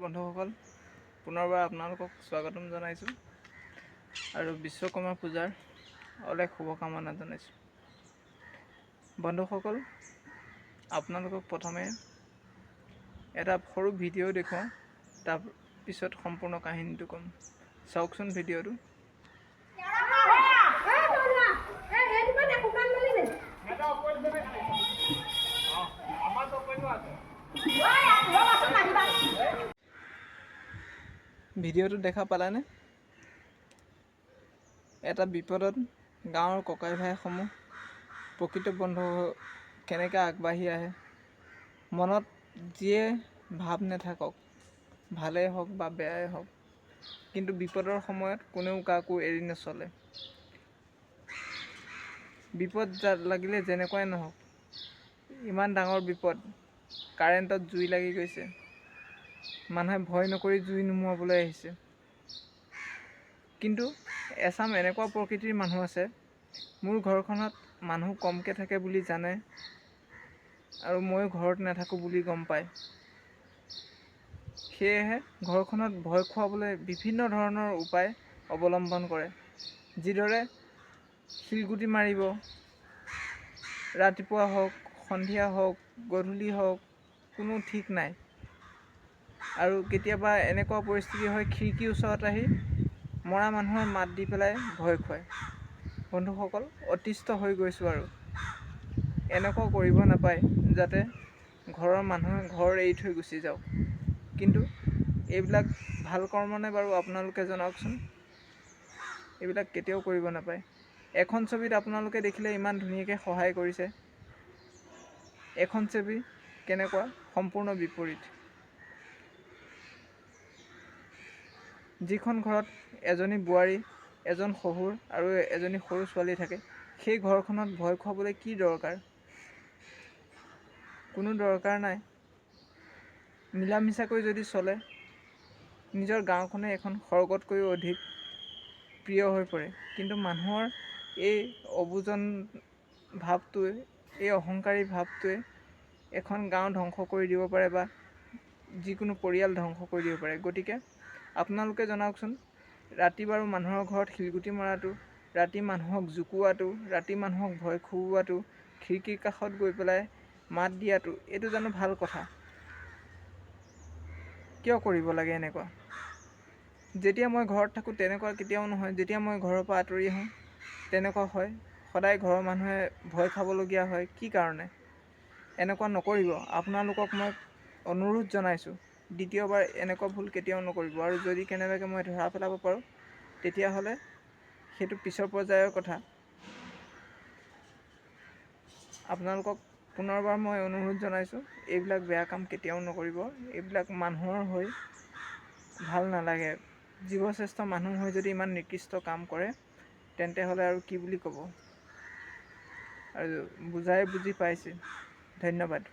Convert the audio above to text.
বন্ধুসকল, পুনৰবাৰ আপোনালোকক স্বাগতম জনাইছোঁ আৰু বিশ্বকৰ্মা পূজাৰ অলেখ শুভকামনা জনাইছোঁ। বন্ধুসকল, আপোনালোকক প্ৰথমে এটা সৰু ভিডিঅ' দেখুৱাওঁ, তাৰপিছত সম্পূৰ্ণ কাহিনীটো ক'ম। চাওকচোন ভিডিঅ'টো। ভিডিঅ'টো দেখা পালানে? এটা বিপদত গাঁৱৰ ককাই ভাইসমূহ প্ৰকৃত বন্ধু কেনেকৈ আগবাঢ়ি আহে। মনত যিয়ে ভাৱ নাথাকক, ভালেই হওক বা বেয়াই হওক, কিন্তু বিপদৰ সময়ত কোনেও কাকো এৰি নচলে। বিপদ লাগিলে যেনেকুৱাই নহওক, ইমান ডাঙৰ বিপদ, কাৰেণ্টত জুই লাগি গৈছে, মানুহে ভয় নকৰি জুই নুমুৱাবলৈ আহিছে। কিন্তু এচাম এনেকুৱা প্ৰকৃতিৰ মানুহ আছে, মোৰ ঘৰখনত মানুহ কমকৈ থাকে বুলি জানে আৰু ময়ো ঘৰত নাথাকোঁ বুলি গম পায়। সেয়েহে ঘৰখনত ভয় খুৱাবলৈ বিভিন্ন ধৰণৰ উপায় অৱলম্বন কৰে। যিদৰে শিলগুটি মাৰিব, ৰাতিপুৱা হওক, সন্ধিয়া হওক, গধূলি হওক, কোনো ঠিক নাই। আৰু কেতিয়াবা এনেকুৱা পৰিস্থিতি হয়, খিৰিকীৰ ওচৰত আহি মৰা মানুহৰ মাত দি পেলাই ভয় খুৱায়। বন্ধুসকল, অতিষ্ঠ হৈ গৈছোঁ আৰু এনেকুৱা কৰিব নাপায়, যাতে ঘৰৰ মানুহে ঘৰ এৰি থৈ গুচি যাওক। কিন্তু এইবিলাক ভাল কৰ্মনে বাৰু, আপোনালোকে জনাওকচোন। এইবিলাক কেতিয়াও কৰিব নাপায়। এখন ছবিত আপোনালোকে দেখিলে ইমান ধুনীয়াকৈ সহায় কৰিছে, এখন ছবি কেনেকুৱা সম্পূৰ্ণ বিপৰীত। যিখন ঘৰত এজনী বোৱাৰী, এজন শহুৰ আৰু এজনী সৰু ছোৱালী থাকে, সেই ঘৰখনত ভয় খুৱাবলৈ কি দৰকাৰ? কোনো দৰকাৰ নাই। মিলা মিছাকৈ যদি চলে, নিজৰ গাঁওখনে এখন স্বৰ্গতকৈও অধিক প্ৰিয় হৈ পৰে। কিন্তু মানুহৰ এই অবুজন ভাৱটোৱে, এই অহংকাৰী ভাৱটোৱে এখন গাঁও ধ্বংস কৰি দিব পাৰে বা যিকোনো পৰিয়াল ধ্বংস কৰি দিব পাৰে। গতিকে আপোনালোকে জনাওকচোন, ৰাতি বাৰু মানুহৰ ঘৰত শিলগুটি মৰাটো, ৰাতি মানুহক জোকোৱাটো, ৰাতি মানুহক ভয় খুওৱাটো, খিৰিকীৰ কাষত গৈ পেলাই মাত দিয়াটো, এইটো জানো ভাল কথা? কিয় কৰিব লাগে এনেকুৱা? যেতিয়া মই ঘৰত থাকোঁ তেনেকুৱা কেতিয়াও নহয়, যেতিয়া মই ঘৰৰ পৰা আঁতৰি আহোঁ তেনেকুৱা হয়। সদায় ঘৰৰ মানুহে ভয় খাবলগীয়া হয়, কি কাৰণে? এনেকুৱা নকৰিব। আপোনালোকক মই অনুৰোধ জনাইছোঁ, দ্বিতীয়বাৰ এনেকুৱা ভুল কেতিয়াও নকৰিব। আৰু যদি কেনেবাকৈ মই ধৰা পেলাব পাৰোঁ, তেতিয়াহ'লে সেইটো পিছৰ পৰ্যায়ৰ কথা। আপোনালোকক পুনৰবাৰ মই অনুৰোধ জনাইছোঁ, এইবিলাক বেয়া কাম কেতিয়াও নকৰিব। এইবিলাক মানুহৰ হৈ ভাল নালাগে। জীৱশ্ৰেষ্ঠ মানুহ হৈ যদি ইমান নিকৃষ্ট কাম কৰে, তেন্তে হ'লে আৰু কি বুলি ক'ব? আৰু বুজাই বুজি পাইছে। ধন্যবাদ।